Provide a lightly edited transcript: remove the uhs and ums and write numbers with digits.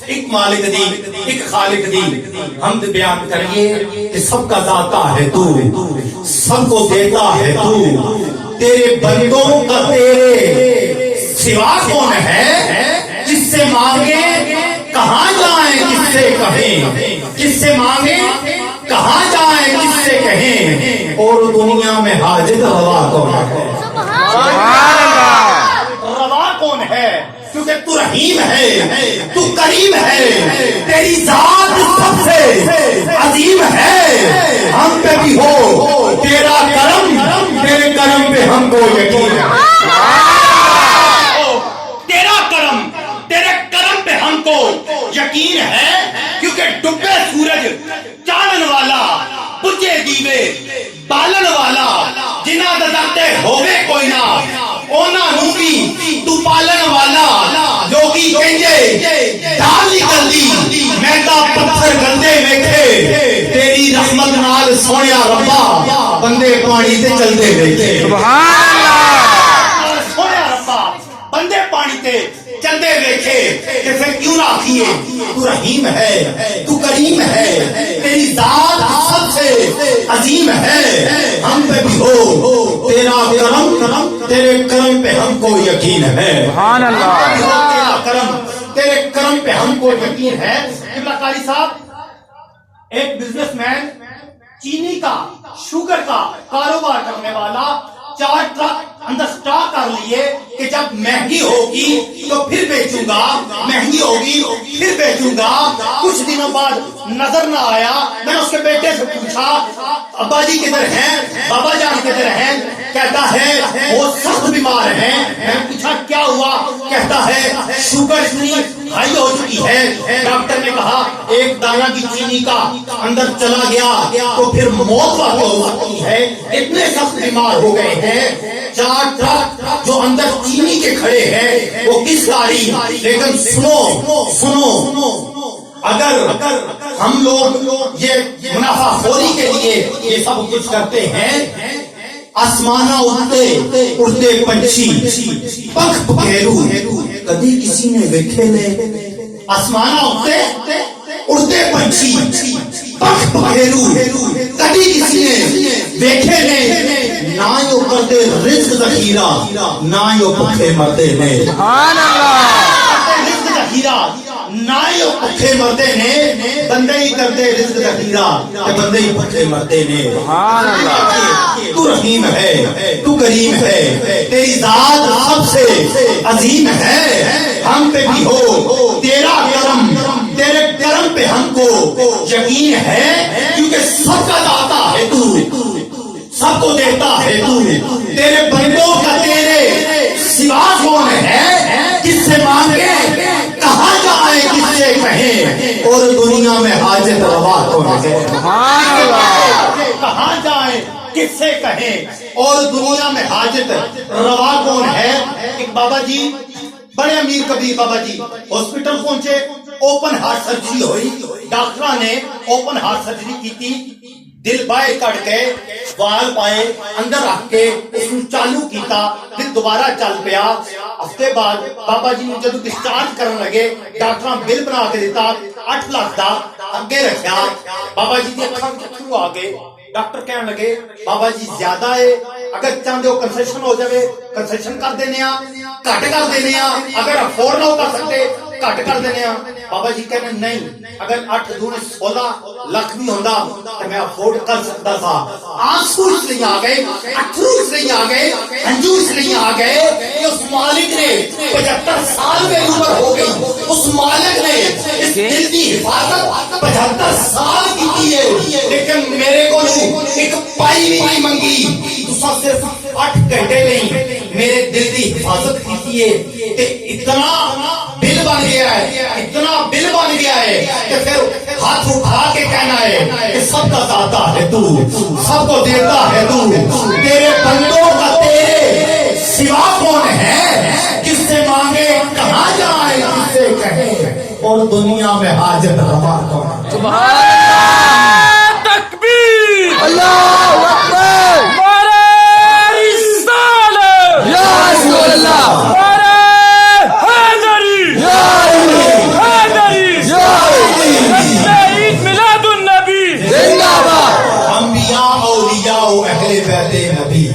ایک مالک دی ایک خالق دی حمد بیان کریے کہ سب کا داتا ہے تو، سب کو دیتا ہے تو، تیرے بندوں کا تیرے سوا کون ہے؟ جس سے مانگے کہاں جائیں کس سے کہیں، جس سے مانگے کہاں جائیں کس سے کہیں، اور دنیا میں حاجت روا کون ہے؟ روا کون ہے؟ کیونکہ تو رحیم ہے، تو کریم ہے، تیری ذات سب سے عظیم ہے، ہم پہ بھی ہو تیرا کرم، تیرے کرم پہ ہم کو یقین ہے، تیرا کرم تیرے کرم پہ ہم کو یقین ہے، کیونکہ ڈبے سورج چاند والا، بجے دیوے بالن والا، جنہ دے ہوگے کوئی نہ اونا نوبی تو پالن والا، لوگی کنجے ڈال نکل دی میدا پتھر گندے ویکھے، تیری رحمت نال سونیا ربا بندے پانی تے چلدے ویکھے، سبحان اللہ، سونیا ربا بندے پانی تے چلدے ویکھے، کہ پھر کیوں نہ آکھیے تو رحیم ہے، تو کریم ہے، تیری ذات سب سے عظیم ہے، ہم پہ بھی ہو تیرا کرم، تیرے کرم پہ ہم کو یقین ہے، سبحان اللہ، تیرا کرم تیرے کرم پہ ہم کو یقین ہے۔ قبلہ قاری صاحب ایک بزنس مین چینی کا شوگر کا کاروبار کرنے والا 4 ٹرک اندر سٹاک کر لیے کہ جب مہنگی ہوگی تو پھر بیچوں گا، مہنگی ہوگی پھر بیچوں گا۔ کچھ دنوں بعد نظر نہ آیا، میں نے اس کے بیٹے سے پوچھا ابا جی کدھر ہیں، بابا جان کدھر ہیں؟ کہتا ہے وہ سخت بیمار ہیں۔ میں نے پوچھا کیا ہوا؟ کہتا ہے شوگر اتنی ہائی ہو چکی ہے، ڈاکٹر نے کہا ایک دانہ کی چینی کا اندر چلا گیا تو پھر موت واقع ہو سکتی ہے، اتنے سخت بیمار ہو گئے ہیں۔ 4 ٹرک جو اندر چینی کے کھڑے ہیں وہ کس گاڑی، لیکن سنو اگر ہم لوگ یہ منافع خوری کے لیے یہ سب کچھ کرتے ہیں، آسمانہ اڑتے پنچھی پنکھ پکھیرو کدی کسی نے ویکھے نے، آسمانہ اڑتے پنچھی پنکھ پکھیرو کدی کسی نے ویکھے نے، نہ یو کرتے رزق ذخیرہ نہ یو بھوکے مرتے نے، سبحان اللہ، رزق ذخیرہ نہ یو بھوکے مرتے نے، بندے ہی کرتے رزق ذخیرہ کہ بندے ہی بھوکے مرتے نے، سبحان اللہ، تو رحیم ہے، تو کریم ہے، تیری ذات سب سے عظیم ہے، ہم پہ بھی ہو تیرا کرم، تیرے کرم پہ ہم کو یقین ہے، کیونکہ سب کا داتا ہے تو، سب کو دیتا ہے تو، تیرے بندوں کا تیرے سوا کون ہے؟ کس سے مانگے کہاں جائے کس سے کہیں، اور دنیا میں حاجت روا کون ہے؟ کہاں جائے کس سے کہیں، اور دنیا میں حاجت روا کون ہے؟ ایک بابا جی بڑے امیر کبیر بابا جی ہاسپٹل پہنچے، اوپن ہارٹ سرجری ہوئی، ڈاکٹر نے اوپن ہارٹ سرجری کی تھی، دل باہر کٹ کے وال پائے اندر رکھ کے اس کو چالو کیتا، پھر دوبارہ چل پیا۔ ہفتے بعد بابا جی نے جب ڈسچارج کرنے لگے، ڈاکٹر بل بنا کے دیتا 8 لاکھ دا، اگے رکھیا، بابا جی دی اکھاں وچ اتھرو آ گئے۔ ڈاکٹر کہنے لگے بابا جی زیادہ ہے، اگر چاہتے ہو کنسیشن ہو جائے کنسیشن کر دینے آ، کٹ کر دینے آ، اگر افورڈ نہ کر سکتے کٹ کر دینے آ۔ بابا جی کہنے نہیں، اگر 8 دونوں 16 لاکھ بھی ہوتا تو میں افورڈ کر سکتا تھا۔ آنسو اس لیے آ گئے، اتھرو اس لیے آ گئے، ہنجو اس لیے آ گئے کہ اس مالک نے 75 سال میں عمر ہو گئی، اس مالک نے اس دل کی حفاظت 75 سال کی ہے، لیکن میرے کو ایک پائی بھی نہیں منگی، تو صرف 8 گھنٹے نہیں میرے دل کی حفاظت کی ہے، کہ اتنا بل بن گیا ہے، اتنا بل بن گیا ہے کہ پھر ہاتھ اٹھا کے کہنا ہے کہ سب کا داتا ہے تو، سب کو دیتا ہے تو، تیرے بندوں کا تیرے سوا کون ہے؟ کس سے مانگے کہاں جائے کس سے کہے، اور دنیا میں حاجت روا کون ہے؟ سبحان اللہ، تکبیر، اللہ اکبر، نعرہ رسالت، یا رسول اللہ، نعرہ حیدری، یا حیدری، اولیاء و اہل بیت نبی